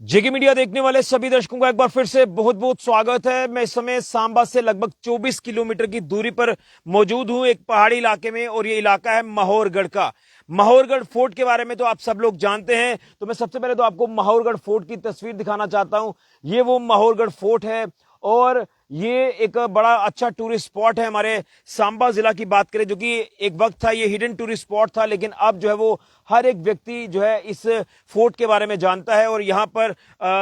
जेके media देखने वाले सभी दर्शकों का एक बार फिर से बहुत बहुत स्वागत है। मैं इस समय सांबा से लगभग 24 किलोमीटर की दूरी पर मौजूद हूं, एक पहाड़ी इलाके में, और ये इलाका है माहौरगढ़ का। माहौरगढ़ फोर्ट के बारे में तो आप सब लोग जानते हैं, तो मैं सबसे पहले तो आपको माहौरगढ़ फोर्ट की तस्वीर दिखाना चाहता हूं। ये वो माहौरगढ़ फोर्ट है और ये एक बड़ा अच्छा टूरिस्ट स्पॉट है। हमारे सांबा जिला की बात करें, जो कि एक वक्त था ये हिडन टूरिस्ट स्पॉट था, लेकिन अब जो है वो हर एक व्यक्ति जो है इस फोर्ट के बारे में जानता है। और यहाँ पर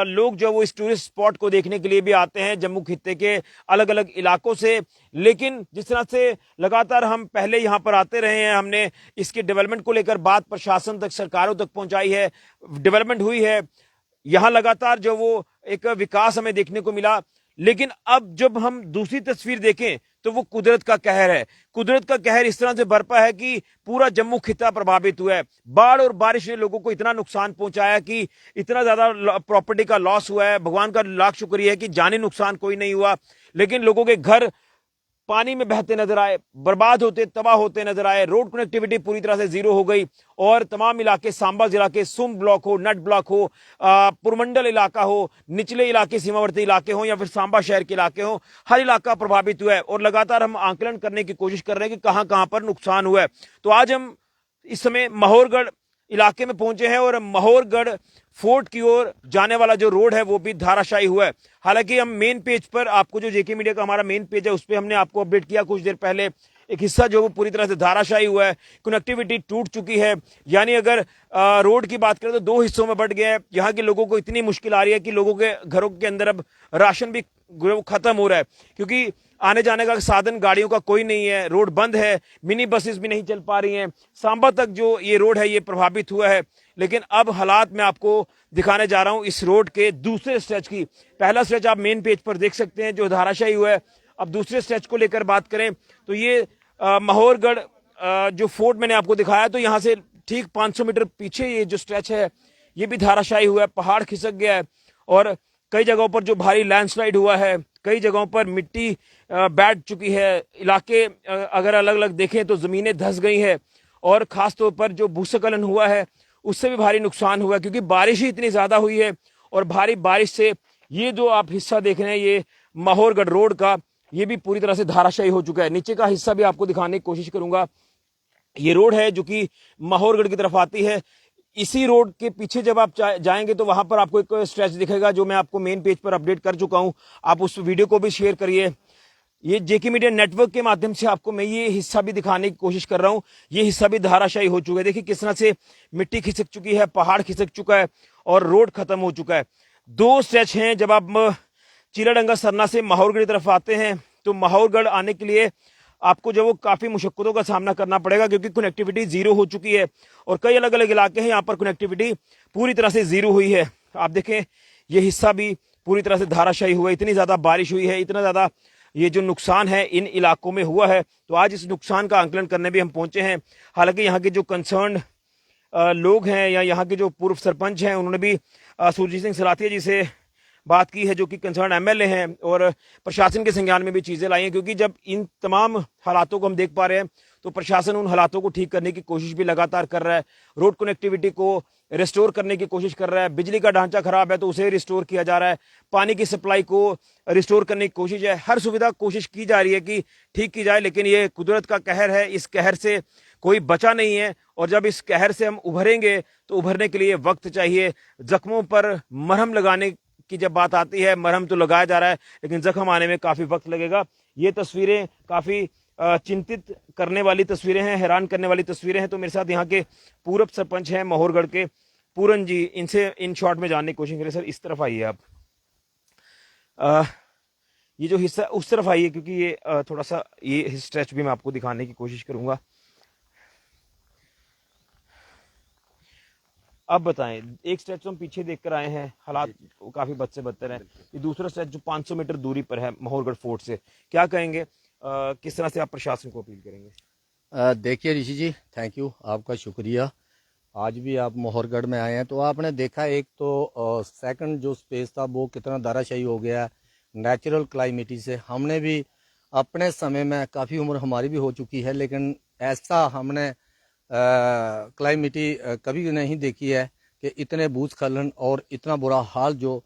लोग जो है वो इस टूरिस्ट स्पॉट को देखने के लिए भी आते हैं जम्मू खित्ते के अलग अलग इलाकों से। लेकिन जिस तरह से लगातार हम पहले यहाँ पर आते रहे हैं, हमने इसके डेवलपमेंट को लेकर बात प्रशासन तक, सरकारों तक पहुंचाई है, डेवलपमेंट हुई है, यहां लगातार जो वो एक विकास हमें देखने को मिला। लेकिन अब जब हम दूसरी तस्वीर देखें तो वो कुदरत का कहर है। कुदरत का कहर इस तरह से बरपा है कि पूरा जम्मू खित्ता प्रभावित हुआ है। बाढ़ और बारिश ने लोगों को इतना नुकसान पहुंचाया कि इतना ज्यादा प्रॉपर्टी का लॉस हुआ है। भगवान का लाख शुक्रिया है कि जानी नुकसान कोई नहीं हुआ, लेकिन लोगों के घर पानी में बहते नजर आए, बर्बाद होते, तबाह होते नजर आए। रोड कनेक्टिविटी पूरी तरह से जीरो हो गई और तमाम इलाके, सांबा जिला के सुम ब्लॉक हो, नट ब्लॉक हो, पुरमंडल इलाका हो, निचले इलाके, सीमावर्ती इलाके हो, या फिर सांबा शहर के इलाके हो, हर इलाका प्रभावित हुआ है। और लगातार हम आंकलन करने की कोशिश कर रहे हैं कि कहां कहां पर नुकसान हुआ है। तो आज हम इस समय माहौरगढ़ इलाके में पहुंचे हैं और माहौरगढ़ फोर्ट की ओर जाने वाला जो रोड है वो भी धाराशायी हुआ है। हालांकि हम मेन पेज पर, आपको जो जेके मीडिया का हमारा मेन पेज है उस पर हमने आपको अपडेट किया कुछ देर पहले, एक हिस्सा जो वो पूरी तरह से धाराशायी हुआ है, कनेक्टिविटी टूट चुकी है। यानी अगर रोड की बात करें तो दो हिस्सों में बंट गया है। यहाँ के लोगों को इतनी मुश्किल आ रही है कि लोगों के घरों के अंदर अब राशन भी खत्म हो रहा है, क्योंकि आने जाने का साधन गाड़ियों का कोई नहीं है, रोड बंद है, मिनी बसेस भी नहीं चल पा रही हैं। सांबा तक जो ये रोड है ये प्रभावित हुआ है। लेकिन अब हालात मैं आपको दिखाने जा रहा हूं इस रोड के दूसरे स्ट्रेच की। पहला स्ट्रेच आप मेन पेज पर देख सकते हैं जो धाराशायी हुआ है। अब दूसरे स्ट्रेच को लेकर बात करें तो ये माहौरगढ़ जो फोर्ट मैंने आपको दिखाया, तो यहां से ठीक 500 मीटर पीछे ये जो स्ट्रेच है ये भी धाराशायी हुआ है, पहाड़ खिसक गया है और कई जगहों पर जो भारी लैंडस्लाइड हुआ है, कई जगहों पर मिट्टी बैठ चुकी है। इलाके अगर अलग अलग देखें तो जमीनें धंस गई है और खासतौर पर जो भूस्खलन हुआ है उससे भी भारी नुकसान हुआ है, क्योंकि बारिश ही इतनी ज्यादा हुई है। और भारी बारिश से ये जो आप हिस्सा देख रहे हैं ये माहौरगढ़ रोड का, ये भी पूरी तरह से धाराशायी हो चुका है। नीचे का हिस्सा भी आपको दिखाने की कोशिश करूंगा। ये रोड है जो कि माहौरगढ़ की तरफ आती है। इसी रोड के पीछे जब आप जाएंगे तो वहां पर आपको एक स्ट्रेच दिखेगा जो मैं आपको मेन पेज पर अपडेट कर चुका हूं। आप उस वीडियो को भी शेयर करिए। ये जेके मीडिया नेटवर्क के माध्यम से आपको मैं ये हिस्सा भी दिखाने की कोशिश कर रहा हूं। ये हिस्सा भी धाराशायी हो चुका है। देखिए किस तरह से मिट्टी खिसक चुकी है, पहाड़ खिसक चुका है और रोड खत्म हो चुका है। दो स्ट्रेच हैं। जब आप चीलाडंगा सरना से माहौरगढ़ की तरफ आते हैं तो माहौरगढ़ आने के लिए आपको जो वो काफी मुश्किलों का सामना करना पड़ेगा, क्योंकि कनेक्टिविटी जीरो हो चुकी है और कई अलग अलग इलाके हैं यहाँ पर कनेक्टिविटी पूरी तरह से जीरो हुई है। आप देखें ये हिस्सा भी पूरी तरह से धाराशायी हुआ है। इतनी ज्यादा बारिश हुई है, इतना ज्यादा ये जो नुकसान है इन इलाकों में हुआ है। तो आज इस नुकसान का आंकलन करने भी हम पहुंचे हैं। हालांकि यहाँ के जो कंसर्न लोग हैं या यहाँ के जो पूर्व सरपंच हैं उन्होंने भी सुरजीत सिंह सलाथिया जी से बात की है, जो कि कंसर्न एमएलए हैं, और प्रशासन के संज्ञान में भी चीजें लाई हैं। क्योंकि जब इन तमाम हालातों को हम देख पा रहे हैं तो प्रशासन उन हालातों को ठीक करने की कोशिश भी लगातार कर रहा है। रोड कनेक्टिविटी को रिस्टोर करने की कोशिश कर रहा है। बिजली का ढांचा खराब है तो उसे रिस्टोर किया जा रहा है। पानी की सप्लाई को रिस्टोर करने की कोशिश है। हर सुविधा कोशिश की जा रही है कि ठीक की जाए, लेकिन ये कुदरत का कहर है। इस कहर से कोई बचा नहीं है और जब इस कहर से हम उभरेंगे तो उभरने के लिए वक्त चाहिए। जख्मों पर मरहम लगाने की जब बात आती है, मरहम तो लगाया जा रहा है लेकिन जख्म आने में काफी वक्त लगेगा। ये तस्वीरें काफी चिंतित करने वाली तस्वीरें हैं, हैरान करने वाली तस्वीरें हैं। तो मेरे साथ यहाँ के पूर्व सरपंच हैं माहौरगढ़ के, पूरन जी, इनसे इन शॉर्ट में जानने की कोशिश करें। सर इस तरफ आइए आप। ये जो हिस्सा उस तरफ आइए, क्योंकि ये थोड़ा सा ये स्ट्रेच भी मैं आपको दिखाने की कोशिश करूंगा। अब बताएं, एक स्ट्रेच तो हम पीछे देखकर आए हैं, हालात काफी बद से बदतर है। ये दूसरा स्ट्रेच जो 500 मीटर दूरी पर है माहौरगढ़ फोर्ट से, क्या कहेंगे, किस तरह से आप प्रशासन को अपील करेंगे? देखिए ऋषि जी, थैंक यू, आपका शुक्रिया। आज भी आप माहौरगढ़ में आए हैं तो आपने देखा एक तो सेकंड जो स्पेस था वो कितना धाराशायी हो गया है नेचुरल क्लाइमेटी से। हमने भी अपने समय में, काफ़ी उम्र हमारी भी हो चुकी है, लेकिन ऐसा हमने क्लाइमेटी कभी नहीं देखी है कि इतने भूस्खलन और इतना बुरा हाल जो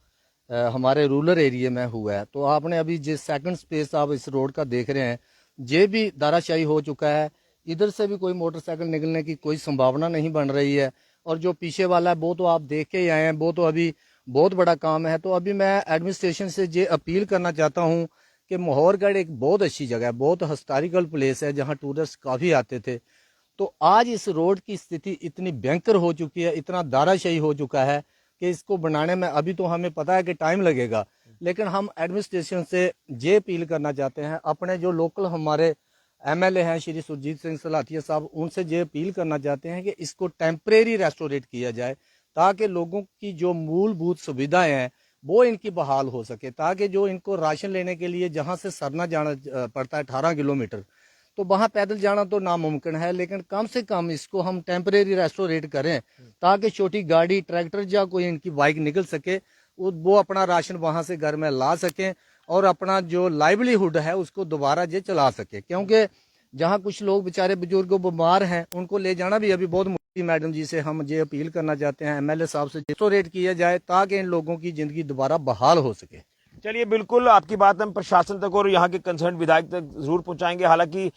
हमारे रूरल एरिया में हुआ है। तो आपने अभी जिस सेकंड स्पेस आप इस रोड का देख रहे हैं, ये भी दाराशाही हो चुका है। इधर से भी कोई मोटरसाइकिल निकलने की कोई संभावना नहीं बन रही है। और जो पीछे वाला है वो तो आप देख के ही आए हैं, वो तो अभी बहुत बड़ा काम है। तो अभी मैं एडमिनिस्ट्रेशन से ये अपील करना चाहता हूँ कि माहौरगढ़ एक बहुत अच्छी जगह है, बहुत हिस्टोरिकल प्लेस है जहाँ टूरिस्ट काफ़ी आते थे। तो आज इस रोड की स्थिति इतनी भयंकर हो चुकी है, इतना दाराशाही हो चुका है कि इसको बनाने में अभी तो हमें पता है कि टाइम लगेगा, लेकिन हम एडमिनिस्ट्रेशन से ये अपील करना चाहते हैं, अपने जो लोकल हमारे एमएलए हैं श्री सुरजीत सिंह सलाथिया साहब, उनसे ये अपील करना चाहते हैं कि इसको टेम्परेरी रेस्टोरेट किया जाए ताकि लोगों की जो मूलभूत सुविधाएं हैं वो इनकी बहाल हो सके, ताकि जो इनको राशन लेने के लिए जहां से सरना जाना पड़ता है 18 किलोमीटर, तो वहां पैदल जाना तो नामुमकिन है, लेकिन कम से कम इसको हम टेम्परेरी रेस्टोरेट करें ताकि छोटी गाड़ी, ट्रैक्टर या कोई इनकी बाइक निकल सके, वो अपना राशन वहां से घर में ला सकें और अपना जो लाइवलीहुड है उसको दोबारा ये चला सके। क्योंकि जहाँ कुछ लोग बेचारे बुजुर्ग बीमार हैं उनको ले जाना भी अभी बहुत मुश्किल। मैडम जी से हम ये अपील करना चाहते हैं, एमएलए साहब से रेस्टोरेट किया जाए ताकि इन लोगों की जिंदगी दोबारा बहाल हो सके। चलिए, बिल्कुल आपकी बात हम प्रशासन तक और यहाँ के कंसर्न विधायक तक जरूर पहुंचाएंगे। हालांकि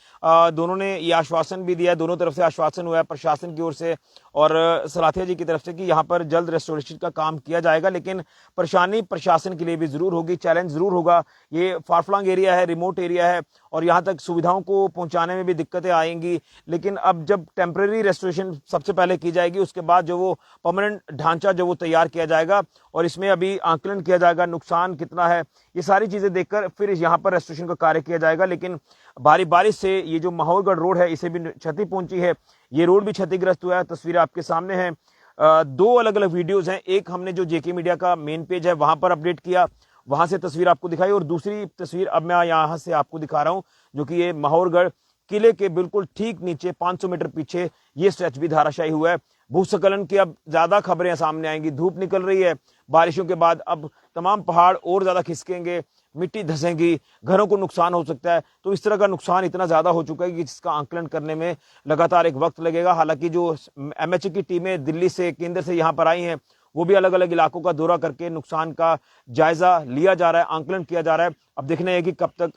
दोनों ने ये आश्वासन भी दिया है, दोनों तरफ से आश्वासन हुआ है, प्रशासन की ओर से और सलाथिया जी की तरफ से, कि यहाँ पर जल्द रेस्टोरेशन का काम किया जाएगा। लेकिन परेशानी प्रशासन के लिए भी जरूर होगी, चैलेंज जरूर होगा। ये फारफ्लंग एरिया है, रिमोट एरिया है और यहाँ तक सुविधाओं को पहुंचाने में भी दिक्कतें आएंगी। लेकिन अब जब टेम्परेरी रेस्टोरेशन सबसे पहले की जाएगी, उसके बाद जो वो परमानेंट ढांचा जो वो तैयार किया जाएगा और इसमें अभी आंकलन किया जाएगा नुकसान कितना है, ये सारी चीजें देखकर फिर यहाँ पर रेस्टोरेशन का कार्य किया जाएगा। लेकिन भारी बारिश से ये जो माहौरगढ़ रोड है इसे भी क्षति पहुंची है, ये रोड भी क्षतिग्रस्त हुआ है। तस्वीरें आपके सामने हैं, दो अलग अलग वीडियोस हैं। एक हमने जो जेके मीडिया का मेन पेज है वहां पर अपडेट किया, वहां से तस्वीर आपको दिखाई, और दूसरी तस्वीर अब मैं यहां से आपको दिखा रहा हूं जो कि ये माहौरगढ़ किले के बिल्कुल ठीक नीचे 500 मीटर पीछे ये स्ट्रेच भी धाराशायी हुआ है। भूस्खलन की अब ज्यादा खबरें सामने आएंगी, धूप निकल रही है, बारिशों के बाद अब तमाम पहाड़ और ज्यादा खिसकेंगे, मिट्टी धसेंगी, घरों को नुकसान हो सकता है। तो इस तरह का नुकसान इतना ज्यादा हो चुका है कि जिसका आंकलन करने में लगातार एक वक्त लगेगा। हालांकि जो एमएचए की टीमें दिल्ली से, केंद्र से यहाँ पर आई हैं, वो भी अलग अलग इलाकों का दौरा करके नुकसान का जायजा लिया जा रहा है, आंकलन किया जा रहा है। अब देखना है कि कब तक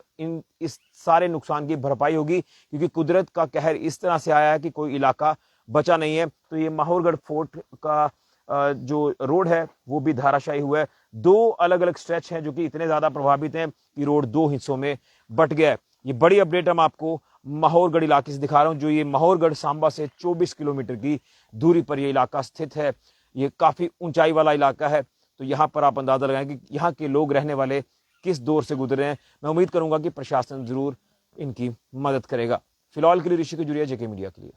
इस सारे नुकसान की भरपाई होगी, क्योंकि कुदरत का कहर इस तरह से आया है कि कोई इलाका बचा नहीं है। तो ये माहौरगढ़ फोर्ट का जो रोड है वो भी धाराशायी हुआ है। दो अलग अलग स्ट्रेच हैं जो कि इतने ज्यादा प्रभावित हैं कि रोड दो हिस्सों में बट गया है। ये बड़ी अपडेट हम आपको माहौरगढ़ इलाके से दिखा रहा हूं, जो ये माहौरगढ़ सांबा से 24 किलोमीटर की दूरी पर ये इलाका स्थित है। ये काफी ऊंचाई वाला इलाका है, तो यहाँ पर आप अंदाजा लगाएं कि यहाँ के लोग रहने वाले किस दौर से गुजरे हैं। मैं उम्मीद करूंगा कि प्रशासन जरूर इनकी मदद करेगा। फिलहाल के लिए ऋषि के जुड़िया, जेके मीडिया के लिए।